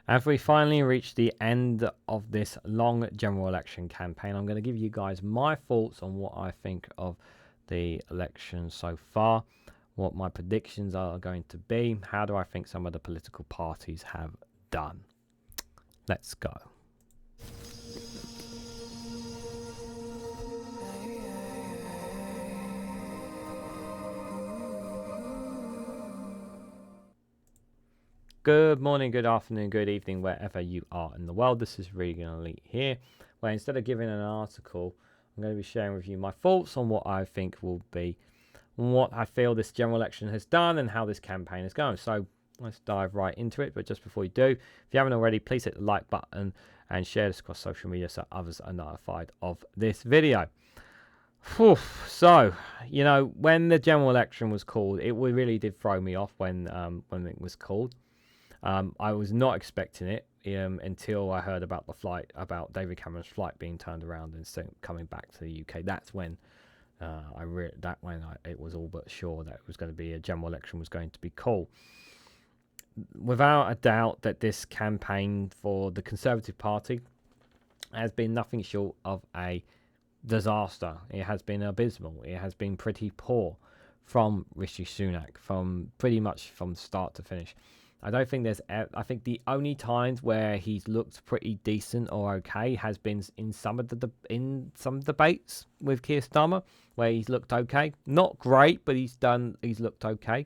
As we finally reach the end of this long general election campaign, I'm going to give you guys my thoughts on what I think of the election so far, what my predictions are going to be, how do I think some of the political parties have done. Let's go. Good morning, good afternoon, good evening, wherever you are in the world. This is Reganelite here, where instead of giving an article, I'm going to be sharing with you my thoughts on what I think will be, what I feel this general election has done, and how this campaign is going. So let's dive right into it. But just before you do, if you haven't already, please hit the like button and share this across social media so others are notified of this video. Whew. So, when the general election was called, it really did throw me off when it was called. I was not expecting it until I heard about the flight, about David Cameron's flight being turned around and coming back to the UK. That's when it was all but sure that it was going to be a general election was going to be called. Without a doubt, that this campaign for the Conservative Party has been nothing short of a disaster. It has been abysmal. It has been pretty poor from Rishi Sunak, from pretty much from start to finish. I don't think I think the only times where he's looked pretty decent or okay has been in some debates with Keir Starmer, where he's looked okay. Not great, but he's looked okay.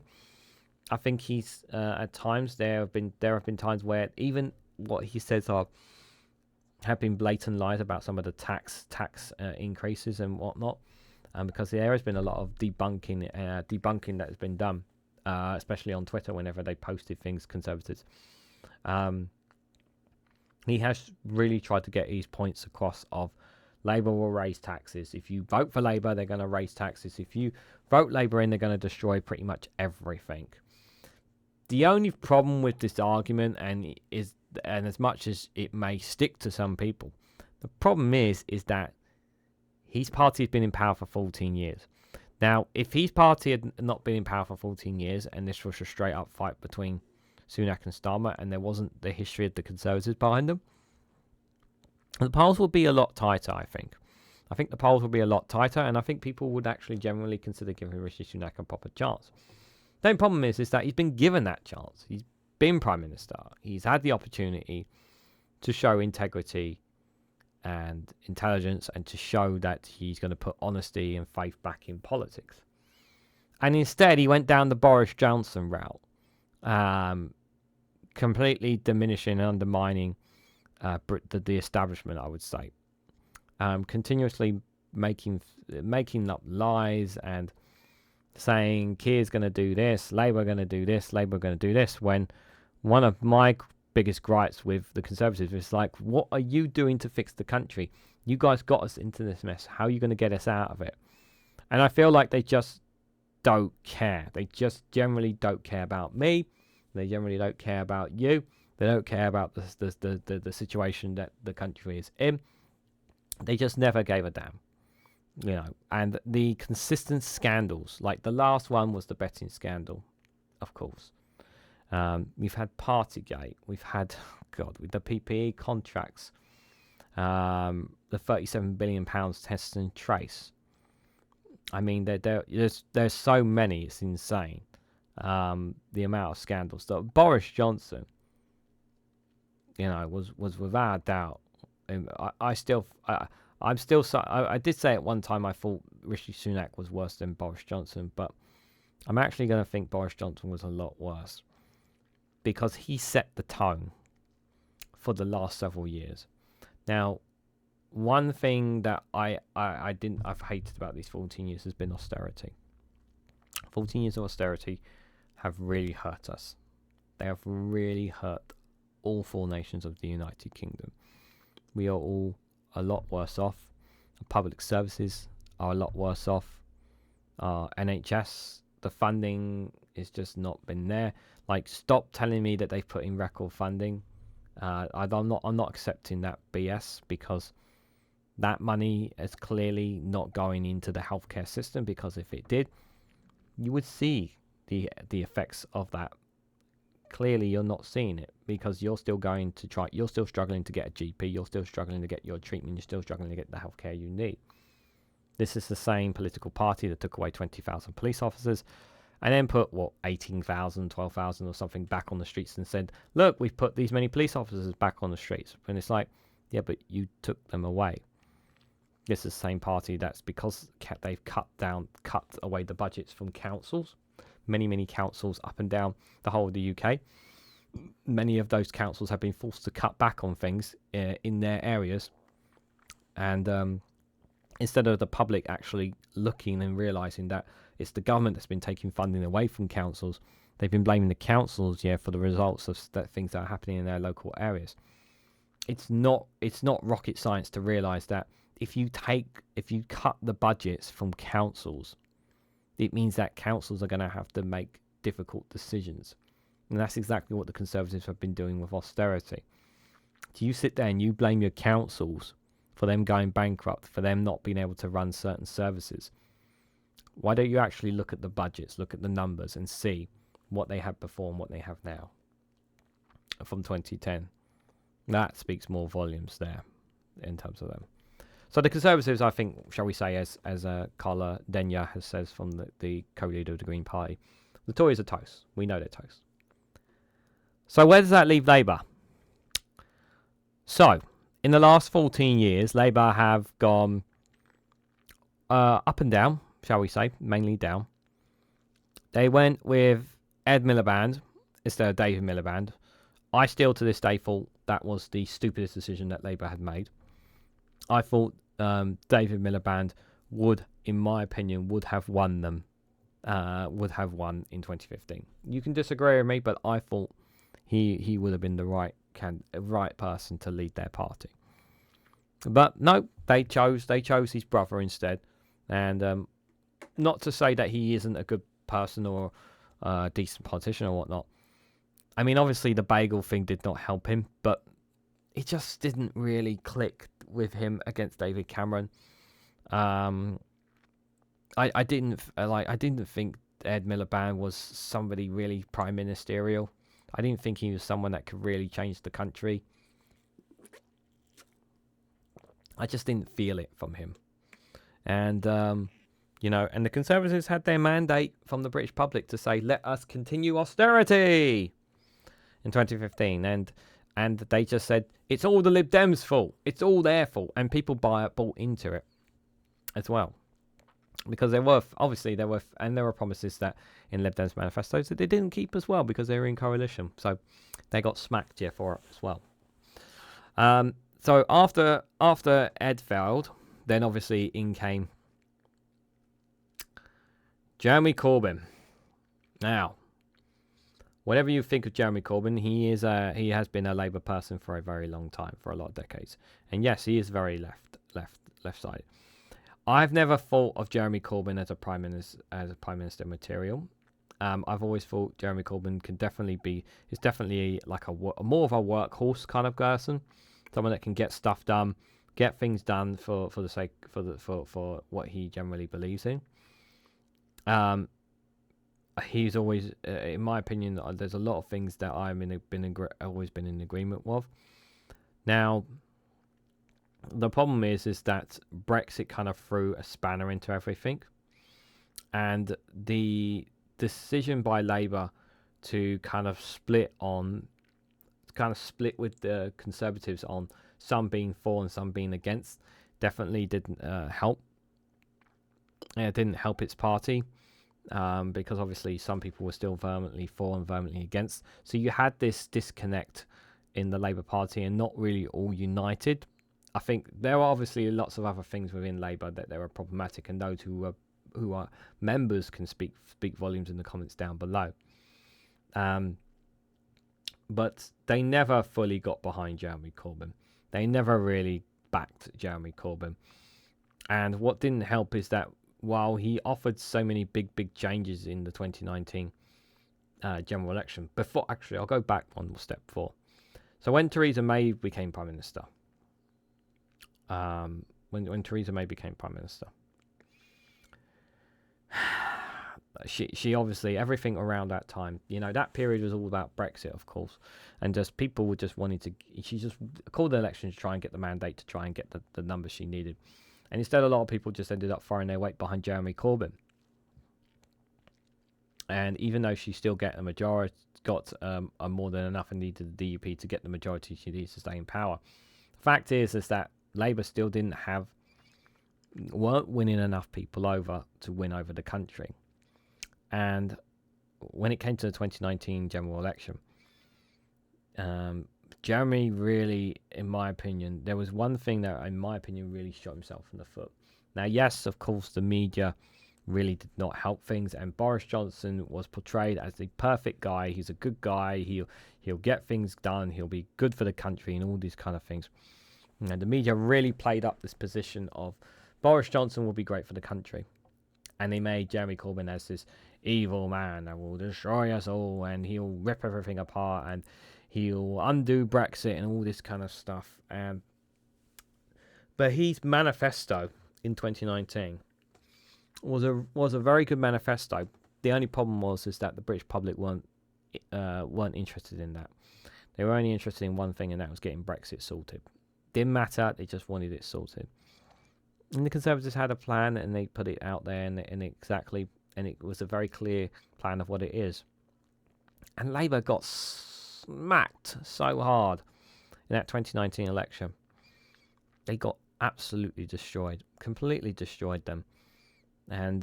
I think he's at times there have been times where even what he says have been blatant lies about some of the tax increases and whatnot, because there has been a lot of debunking that has been done. Especially on Twitter, whenever they posted things, Conservatives. He has really tried to get his points across of Labour will raise taxes. If you vote for Labour, they're going to raise taxes. If you vote Labour in, they're going to destroy pretty much everything. The only problem with this argument, and as much as it may stick to some people, the problem is that his party has been in power for 14 years. Now, if his party had not been in power for 14 years and this was a straight-up fight between Sunak and Starmer and there wasn't the history of the Conservatives behind them, the polls would be a lot tighter, I think. I think the polls would be a lot tighter, and I think people would actually generally consider giving Rishi Sunak a proper chance. The only problem is that he's been given that chance. He's been Prime Minister. He's had the opportunity to show integrity and intelligence and to show that he's going to put honesty and faith back in politics. And instead, he went down the Boris Johnson route, completely diminishing and undermining the establishment, I would say. Continuously making up lies and saying Keir's going to do this, Labour going to do this, Labour going to do this, when one of my biggest gripes with the Conservatives is like, what are you doing to fix the country? You guys got us into this mess. How are you going to get us out of it? And I feel like they just don't care. They just generally don't care about me. They generally don't care about you. They don't care about the situation that the country is in. They just never gave a damn. And the consistent scandals, like the last one was the betting scandal, of course. We've had Partygate. We've had, with the PPE contracts, the £37 billion test and trace. I mean, there's so many. It's insane. The amount of scandals that Boris Johnson, was without doubt. I did say at one time I thought Rishi Sunak was worse than Boris Johnson, but I'm actually going to think Boris Johnson was a lot worse, because he set the tone for the last several years. Now, one thing that I've hated about these 14 years has been austerity. 14 years of austerity have really hurt us. They have really hurt all four nations of the United Kingdom. We are all a lot worse off. The public services are a lot worse off. NHS, the funding is just not been there. Like, stop telling me that they've put in record funding. I'm not accepting that BS, because that money is clearly not going into the healthcare system, because if it did, you would see the effects of that clearly you're not seeing it, because you're still struggling to get a GP, you're still struggling to get your treatment, you're still struggling to get the healthcare you need. This is the same political party that took away 20,000 police officers and then put, 18,000, 12,000 or something back on the streets and said, look, we've put these many police officers back on the streets. And it's like, yeah, but you took them away. This is the same party that's, because they've cut away the budgets from councils, many councils up and down the whole of the UK. Many of those councils have been forced to cut back on things in their areas. And instead of the public actually looking and realising that it's the government that's been taking funding away from councils, they've been blaming the councils, for the results of things that are happening in their local areas. It's not rocket science to realise that if you cut the budgets from councils, it means that councils are going to have to make difficult decisions. And that's exactly what the Conservatives have been doing with austerity. So you sit there and you blame your councils for them going bankrupt, for them not being able to run certain services. Why don't you actually look at the budgets, look at the numbers, and see what they had before and what they have now from 2010? That speaks more volumes there in terms of them. So the Conservatives, I think, shall we say, as Carla Denyer has says from the co-leader of the Green Party, the Tories are toast. We know they're toast. So where does that leave Labour? So in the last 14 years, Labour have gone up and down, shall we say, mainly down. They went with Ed Miliband instead of David Miliband. I still, to this day, thought that was the stupidest decision that Labour had made. I thought David Miliband would, in my opinion, would have won in 2015. You can disagree with me, but I thought he would have been the right person to lead their party. But no, they chose his brother instead. And not to say that he isn't a good person or a decent politician or whatnot. I mean, obviously the bagel thing did not help him, but it just didn't really click with him against David Cameron. I didn't think Ed Miliband was somebody really prime ministerial. I didn't think he was someone that could really change the country. I just didn't feel it from him. And, and the Conservatives had their mandate from the British public to say, let us continue austerity in 2015. And they just said, it's all the Lib Dems' fault. It's all their fault. And people bought into it as well. Because there were promises that in Lib Dems manifestos that they didn't keep as well because they were in coalition. So they got smacked for it as well. So after Ed failed, then obviously in came Jeremy Corbyn. Now, whatever you think of Jeremy Corbyn, he has been a Labour person for a very long time, for a lot of decades. And yes, he is very left-sided. I've never thought of Jeremy Corbyn as a prime minister material. I've always thought Jeremy Corbyn is definitely like a more of a workhorse kind of person, someone that can get stuff done, get things done for the sake for what he generally believes in. He's always, in my opinion, there's a lot of things that always been in agreement with. Now, the problem is that Brexit kind of threw a spanner into everything, and the decision by Labour to kind of split with the Conservatives on some being for and some being against definitely didn't help. It didn't help its party. Because obviously some people were still vehemently for and vehemently against. So you had this disconnect in the Labour Party and not really all united. I think there are obviously lots of other things within Labour that they were problematic, and those who are members can speak volumes in the comments down below. But they never fully got behind Jeremy Corbyn. They never really backed Jeremy Corbyn. And what didn't help is that while he offered so many big changes in the 2019 general election, I'll go back one step before. So when Theresa May became Prime Minister, when Theresa May became Prime Minister, she obviously, everything around that time, that period was all about Brexit, of course, and just people were just wanting to. She just called the election to try and get the mandate, to try and get the numbers she needed, and instead a lot of people just ended up throwing their weight behind Jeremy Corbyn. And even though she still got more than enough and needed the DUP to get the majority she needs to stay in power, the fact is that Labour still weren't winning enough people over to win over the country. And when it came to the 2019 general election, Jeremy really, in my opinion, there was one thing that, in my opinion, really shot himself in the foot. Now, yes, of course, the media really did not help things, and Boris Johnson was portrayed as the perfect guy. He's a good guy. He'll get things done. He'll be good for the country and all these kind of things. And the media really played up this position of Boris Johnson will be great for the country, and they made Jeremy Corbyn as this evil man that will destroy us all, and he'll rip everything apart, and he'll undo Brexit and all this kind of stuff. But his manifesto in 2019 was a very good manifesto. The only problem is that the British public weren't interested in that. They were only interested in one thing, and that was getting Brexit sorted. Didn't matter. They just wanted it sorted. And the Conservatives had a plan, and they put it out there, and it was a very clear plan of what it is. And Labour got smacked so hard in that 2019 election. They got absolutely destroyed, completely destroyed them. And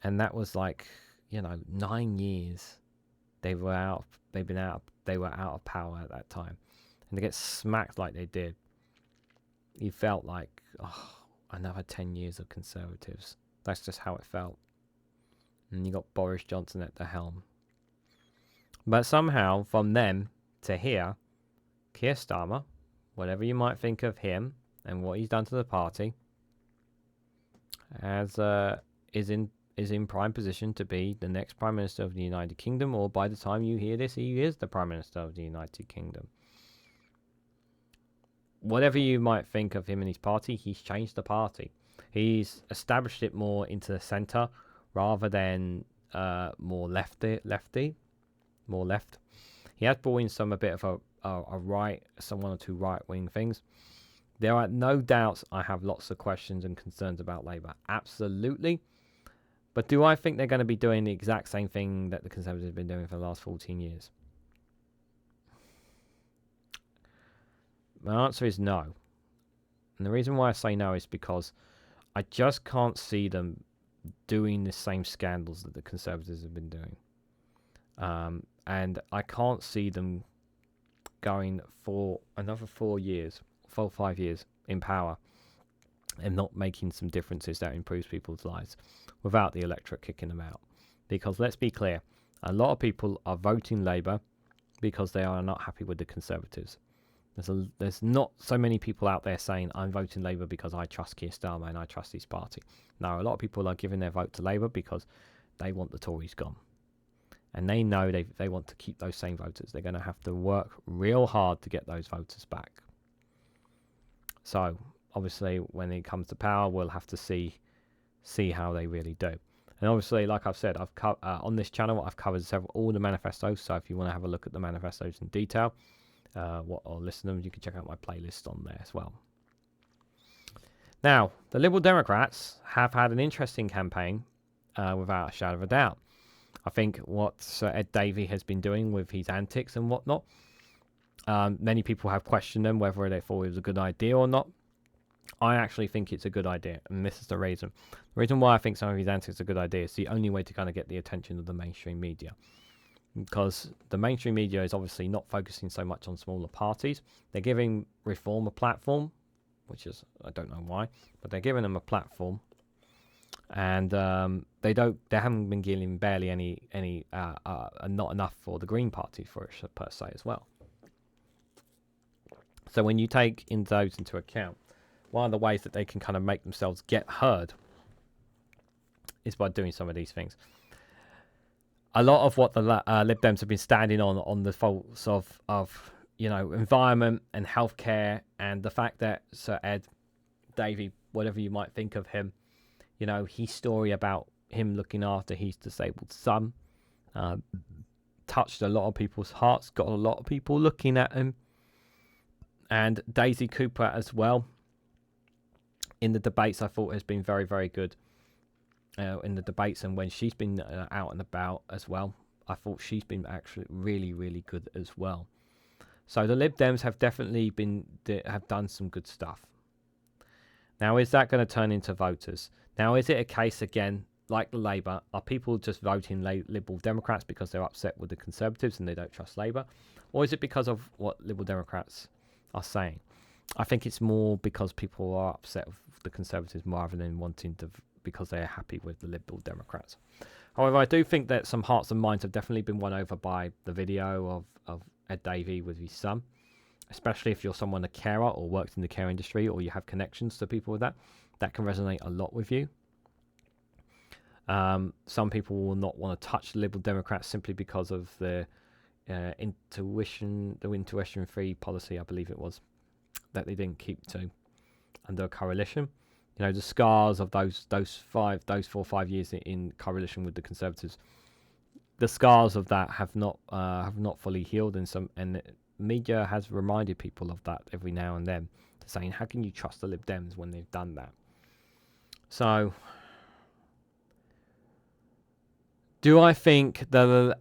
that was 9 years they were out of power at that time. And to get smacked like they did, you felt like, another 10 years of Conservatives. That's just how it felt. And you got Boris Johnson at the helm. But somehow, from then to here, Keir Starmer, whatever you might think of him and what he's done to the party, is in prime position to be the next Prime Minister of the United Kingdom, or by the time you hear this, he is the Prime Minister of the United Kingdom. Whatever you might think of him and his party, he's changed the party. He's established it more into the centre rather than more lefty, more left. He has brought in a bit of a right, one or two right-wing things. There are no doubts I have lots of questions and concerns about Labour. Absolutely. But do I think they're going to be doing the exact same thing that the Conservatives have been doing for the last 14 years? My answer is no. And the reason why I say no is because I just can't see them doing the same scandals that the Conservatives have been doing. And I can't see them going for another 4 or 5 years in power and not making some differences that improves people's lives without the electorate kicking them out. Because let's be clear, a lot of people are voting Labour because they are not happy with the Conservatives. There's not so many people out there saying, I'm voting Labour because I trust Keir Starmer and I trust his party. No, a lot of people are giving their vote to Labour because they want the Tories gone. And they know they want to keep those same voters. They're going to have to work real hard to get those voters back. So, obviously, when it comes to power, we'll have to see how they really do. And obviously, like I've said, on this channel, I've covered all the manifestos. So if you want to have a look at the manifestos in detail, or listen to them, you can check out my playlist on there as well. Now, the Liberal Democrats have had an interesting campaign, without a shadow of a doubt. I think what Sir Ed Davey has been doing with his antics and whatnot, many people have questioned them whether they thought it was a good idea or not. I actually think it's a good idea, and this is the reason. The reason why I think some of his antics are a good idea is the only way to kind of get the attention of the mainstream media. Because the mainstream media is obviously not focusing so much on smaller parties. They're giving Reform a platform, which is, I don't know why, but they're giving them a platform. And they haven't been giving barely any not enough for the Green Party for it, per se, as well. So when you take those into account, one of the ways that they can kind of make themselves get heard is by doing some of these things. A lot of what the Lib Dems have been standing on the faults of environment and healthcare, and the fact that Sir Ed Davey, whatever you might think of him, You know, his story about him looking after his disabled son touched a lot of people's hearts, got a lot of people looking at him. And Daisy Cooper as well. In the debates, I thought has been very, very good. In the debates, and when she's been out and about as well, I thought she's been actually really, really good as well. So the Lib Dems have definitely have done some good stuff. Now, is that going to turn into voters? Now, is it a case again, like the Labour, are people just voting Liberal Democrats because they're upset with the Conservatives and they don't trust Labour? Or is it because of what Liberal Democrats are saying? I think it's more because people are upset with the Conservatives rather than wanting to, because they're happy with the Liberal Democrats. However, I do think that some hearts and minds have definitely been won over by the video of Ed Davey with his son, especially if you're someone, a carer, or worked in the care industry, or you have connections to people with that. That can resonate a lot with you. Some people will not want to touch the Liberal Democrats simply because of the intuition-free policy, I believe it was, that they didn't keep to under a coalition. You know, the scars of those 4 or 5 years in coalition with the Conservatives, the scars of that have not fully healed, and media has reminded people of that every now and then, saying, how can you trust the Lib Dems when they've done that? So, do I think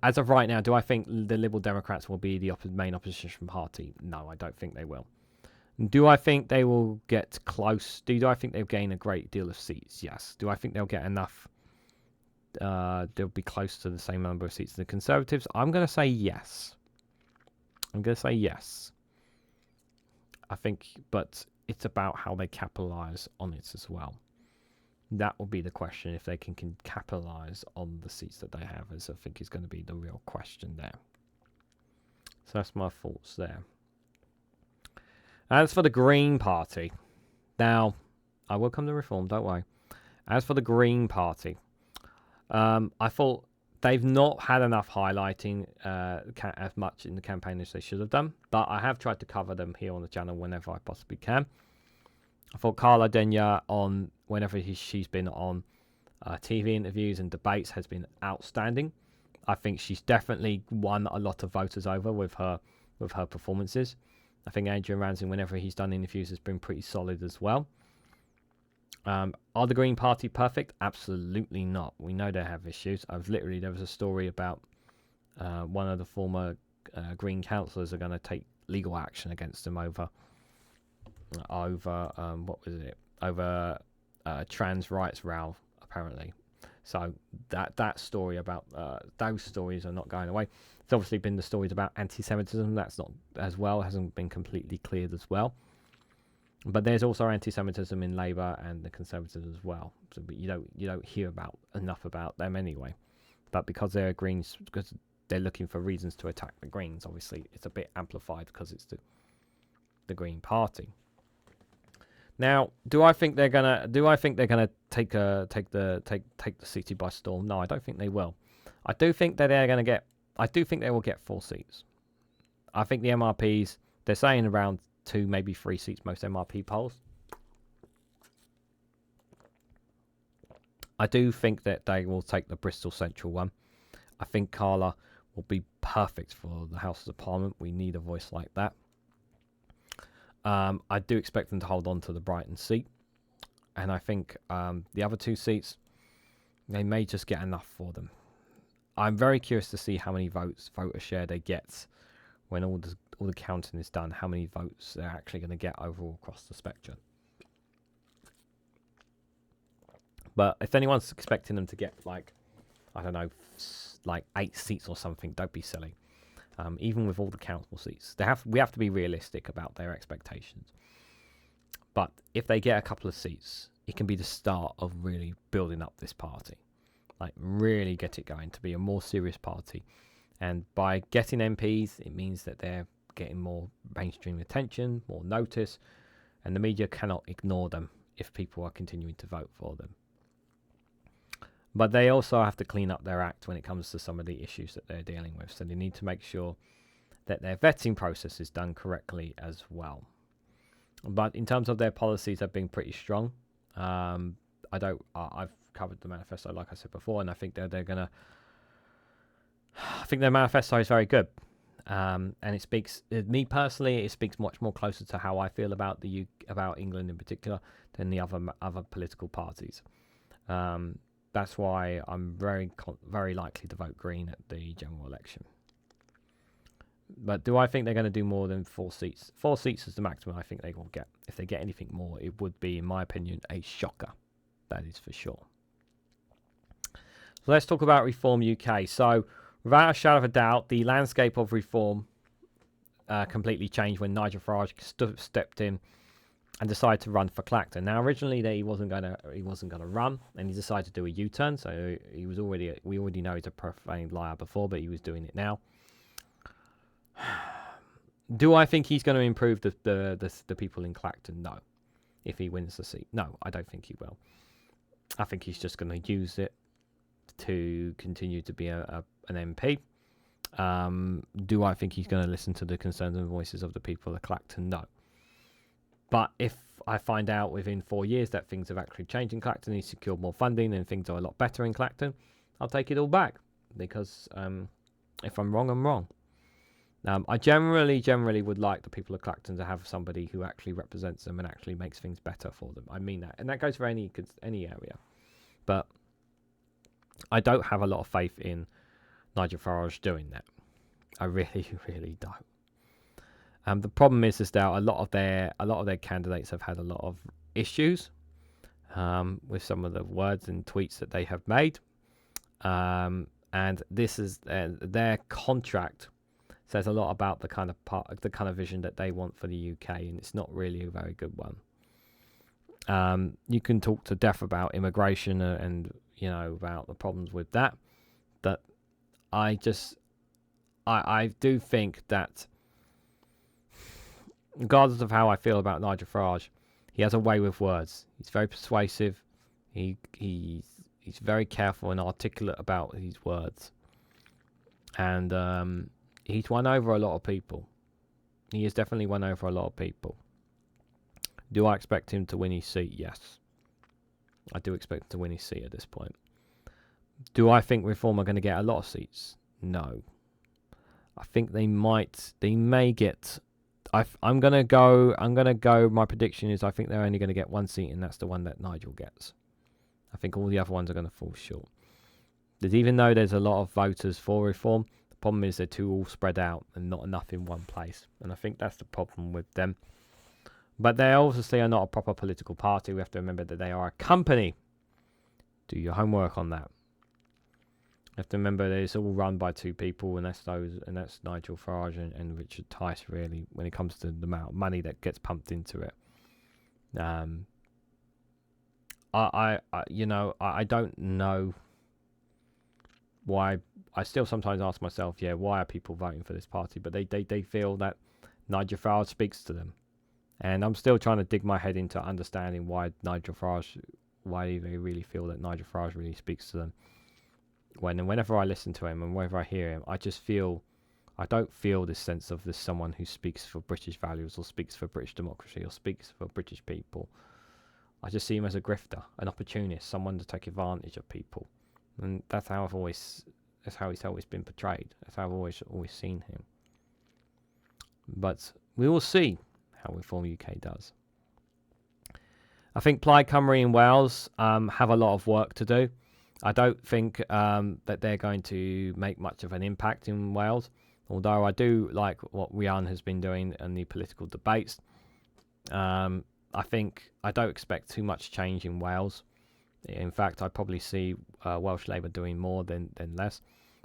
as of right now, do I think the Liberal Democrats will be the main opposition party? No, I don't think they will. Do I think they will get close? Do I think they'll gain a great deal of seats? Yes. Do I think they'll get enough? They'll be close to the same number of seats as the Conservatives? I'm going to say yes. I think, but it's about how they capitalise on it as well. That will be the question, if they can capitalise on the seats that they have, as I think is going to be the real question there. So that's my thoughts there. As for the Green Party, now, I will come to reform, don't worry. As for the Green Party, I thought they've not had enough highlighting as much in the campaign as they should have done, but I have tried to cover them here on the channel whenever I possibly can. I thought Carla Denyer, on whenever she's been on TV interviews and debates, has been outstanding. I think she's definitely won a lot of voters over with her performances. I think Adrian Ramsey, whenever he's done interviews, has been pretty solid as well. Are the Green Party perfect? Absolutely not. We know they have issues. There was a story about one of the former Green councillors are going to take legal action against them over trans rights row, apparently. So that story about those stories are not going away. It's obviously been the stories about anti-Semitism. That's not as well, hasn't been completely cleared as well. But there's also anti-Semitism in Labour and the Conservatives as well. So, but you don't hear enough about them anyway. But because they're Greens, because they're looking for reasons to attack the Greens, obviously it's a bit amplified because it's the Green Party. Now, do I think they're gonna take the city by storm? No, I don't think they will. I do think that they will get 4 seats. I think the MRPs, they're saying around 2, maybe 3 seats, most MRP polls. I do think that they will take the Bristol Central one. I think Carla will be perfect for the Houses of Parliament. We need a voice like that. I do expect them to hold on to the Brighton seat. And I think the other 2 seats, they may just get enough for them. I'm very curious to see how many voter share they get when all the counting is done, how many votes they're actually going to get overall across the spectrum. But if anyone's expecting them to get, like, I don't know, like 8 seats or something, don't be silly. Even with all the council seats, we have to be realistic about their expectations. But if they get a couple of seats, it can be the start of really building up this party. Like, really get it going to be a more serious party. And by getting MPs, it means that they're getting more mainstream attention, more notice, and the media cannot ignore them if people are continuing to vote for them. But they also have to clean up their act when it comes to some of the issues that they're dealing with. So they need to make sure that their vetting process is done correctly as well. But in terms of their policies, they've been pretty strong. I've covered the manifesto, like I said before, and I think they're gonna. I think their manifesto is very good, and it speaks. Me personally, it speaks much more closer to how I feel about about England in particular than the other political parties. That's why I'm very likely to vote Green at the general election. But do I think they're going to do more than 4 seats? 4 seats is the maximum I think they will get. If they get anything more, it would be, in my opinion, a shocker. That is for sure. So let's talk about Reform UK. So, without a shadow of a doubt, the landscape of reform completely changed when Nigel Farage stepped in and decided to run for Clacton. Now, originally he wasn't gonna run, and he decided to do a U-turn. So we already know he's a profane liar before, but he was doing it now. Do I think he's going to improve the people in Clacton? No. If he wins the seat, no, I don't think he will. I think he's just going to use it to continue to be an MP. Do I think he's going to listen to the concerns and voices of the people of Clacton? No. But if I find out within 4 years that things have actually changed in Clacton, he's secured more funding and things are a lot better in Clacton, I'll take it all back. Because if I'm wrong, I'm wrong. I generally would like the people of Clacton to have somebody who actually represents them and actually makes things better for them. I mean that. And that goes for any area. But I don't have a lot of faith in Nigel Farage doing that. I really, really don't. The problem is that a lot of their candidates have had a lot of issues with some of the words and tweets that they have made. And this is their contract says a lot about the kind of vision that they want for the UK, and it's not really a very good one. You can talk to death about immigration and about the problems with that, but I do think that, regardless of how I feel about Nigel Farage, he has a way with words. He's very persuasive. He's very careful and articulate about his words, and he's won over a lot of people. He has definitely won over a lot of people. Do I expect him to win his seat? Yes. I do expect him to win his seat at this point. Do I think Reform are going to get a lot of seats? No. I think they may get... I'm going to go... My prediction is I think they're only going to get 1 seat, and that's the one that Nigel gets. I think all the other ones are going to fall short. Because even though there's a lot of voters for Reform, the problem is they're too all spread out and not enough in one place. And I think that's the problem with them. But they obviously are not a proper political party. We have to remember that they are a company. Do your homework on that. You have to remember that it's all run by 2 people, and that's Nigel Farage and Richard Tice, really, when it comes to the amount of money that gets pumped into it. I don't know why. I still sometimes ask myself, why are people voting for this party? But they feel that Nigel Farage speaks to them. And I'm still trying to dig my head into understanding why they really feel that Nigel Farage really speaks to them. Whenever I listen to him and whenever I hear him, I don't feel this sense of this someone who speaks for British values or speaks for British democracy or speaks for British people. I just see him as a grifter, an opportunist, someone to take advantage of people. And that's how he's always been portrayed. That's how I've always seen him. But we will see how Reform UK does. I think Plaid Cymru in Wales have a lot of work to do. I don't think that they're going to make much of an impact in Wales, although I do like what Rhian has been doing in the political debates. I think I don't expect too much change in Wales. In fact, I probably see Welsh Labour doing more than less.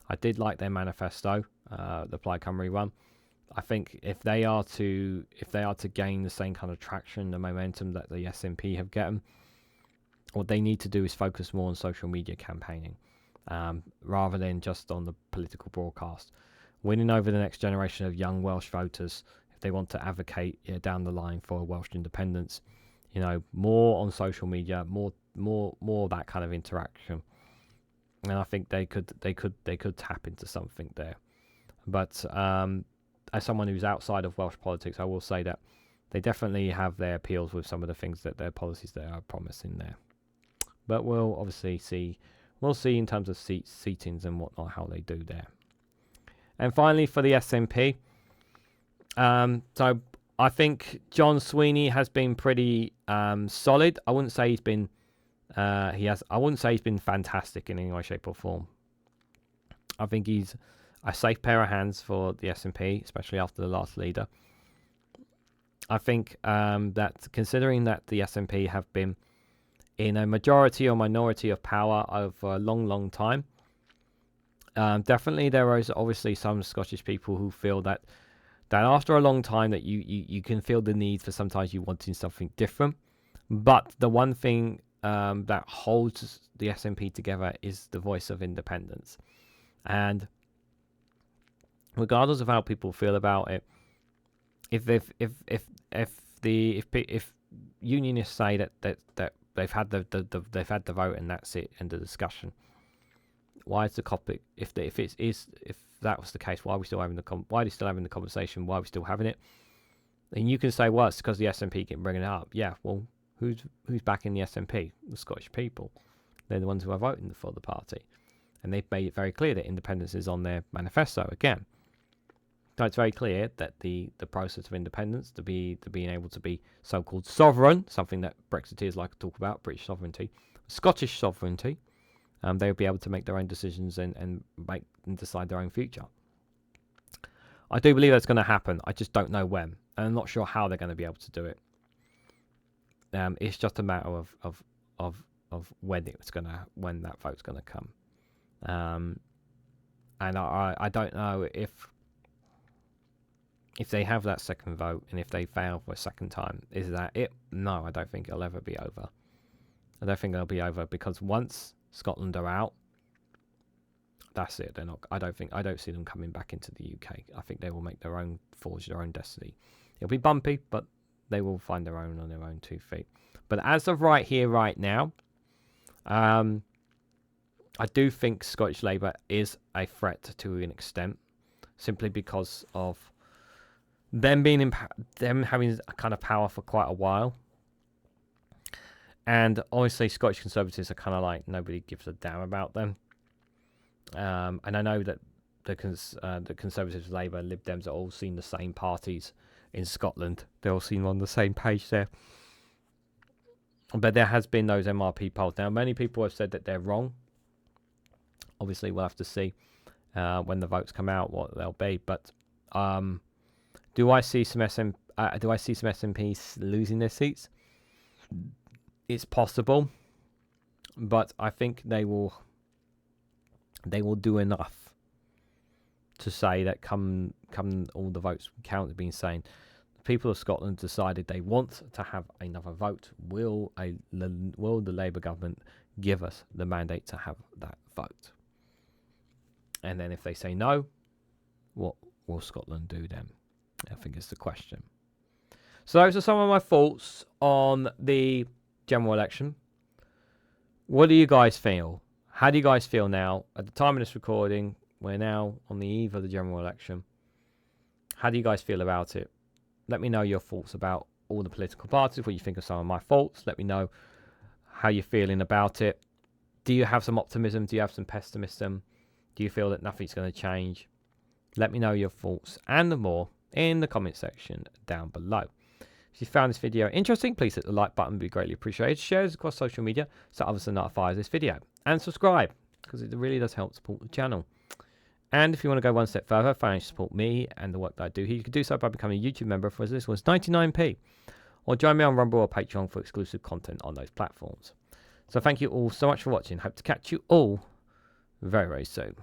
I did like their manifesto, the Plaid Cymru one. I think if they are to gain the same kind of traction, the momentum that the SNP have gotten, what they need to do is focus more on social media campaigning, rather than just on the political broadcast. Winning over the next generation of young Welsh voters, if they want to advocate down the line for Welsh independence, more on social media, more that kind of interaction, and I think they could tap into something there. But as someone who's outside of Welsh politics, I will say that they definitely have their appeals with some of the things that their policies they are promising there. But we'll obviously see. We'll see in terms of seatings and whatnot how they do there. And finally, for the SNP, so I think John Sweeney has been pretty solid. I wouldn't say he's been I wouldn't say he's been fantastic in any way, shape, or form. I think he's a safe pair of hands for the SNP, especially after the last leader. I think that considering that the SNP have been in a majority or minority of power over a long, long time, definitely there is obviously some Scottish people who feel that after a long time that you can feel the need for sometimes you wanting something different. But the one thing that holds the SNP together is the voice of independence. And regardless of how people feel about it, if unionists say that they've had the vote and that's it, and the discussion, why is the topic? If that was the case, why are we still having the conversation? Why are we still having it? And you can say, well, it's because the SNP keep bringing it up. Yeah, well, who's backing the SNP? The Scottish people. They're the ones who are voting for the party, and they've made it very clear that independence is on their manifesto again. So it's very clear that the process of independence, to being able to be so-called sovereign, something that Brexiteers like to talk about, British sovereignty, Scottish sovereignty, they'll be able to make their own decisions and decide their own future. I do believe that's going to happen. I just don't know when, and I'm not sure how they're going to be able to do it. It's just a matter of when that vote's going to come, and I don't know if they have that second vote, and if they fail for a second time, is that it? No, I don't think it'll ever be over. I don't think it'll be over, because once Scotland are out, that's it. They're not. I don't see them coming back into the UK. I think they will forge their own destiny. It'll be bumpy, but they will find their own on their own 2 feet. But as of right here, right now, I do think Scottish Labour is a threat to an extent, simply because of them being them having a kind of power for quite a while. And obviously Scottish Conservatives are kind of like, nobody gives a damn about them. And I know that the Conservatives, Labour, Lib Dems are all seen the same parties in Scotland. They're all seen on the same page there. But there has been those MRP polls. Now, many people have said that they're wrong. Obviously, we'll have to see when the votes come out what they'll be. But do I see some SNPs losing their seats? It's possible, but I think they will do enough to say that come all the votes count, have been saying the people of Scotland decided they want to have another vote. Will the Labour government give us the mandate to have that vote? And then if they say no, what will Scotland do then? I think is the question. So those are some of my thoughts on the general election. What do you guys feel? How do you guys feel now? At the time of this recording, we're now on the eve of the general election. How do you guys feel about it? Let me know your thoughts about all the political parties, what you think of some of my thoughts. Let me know how you're feeling about it. Do you have some optimism? Do you have some pessimism? Do you feel that nothing's going to change? Let me know your thoughts and more in the comment section down below. If you found this video interesting, please hit the like button, be greatly appreciated. Share it across social media so others are notified of this video. And subscribe, because it really does help support the channel. And if you want to go one step further, financially support me and the work that I do here, you can do so by becoming a YouTube member for as little as 99p. Or join me on Rumble or Patreon for exclusive content on those platforms. So thank you all so much for watching. Hope to catch you all very, very soon.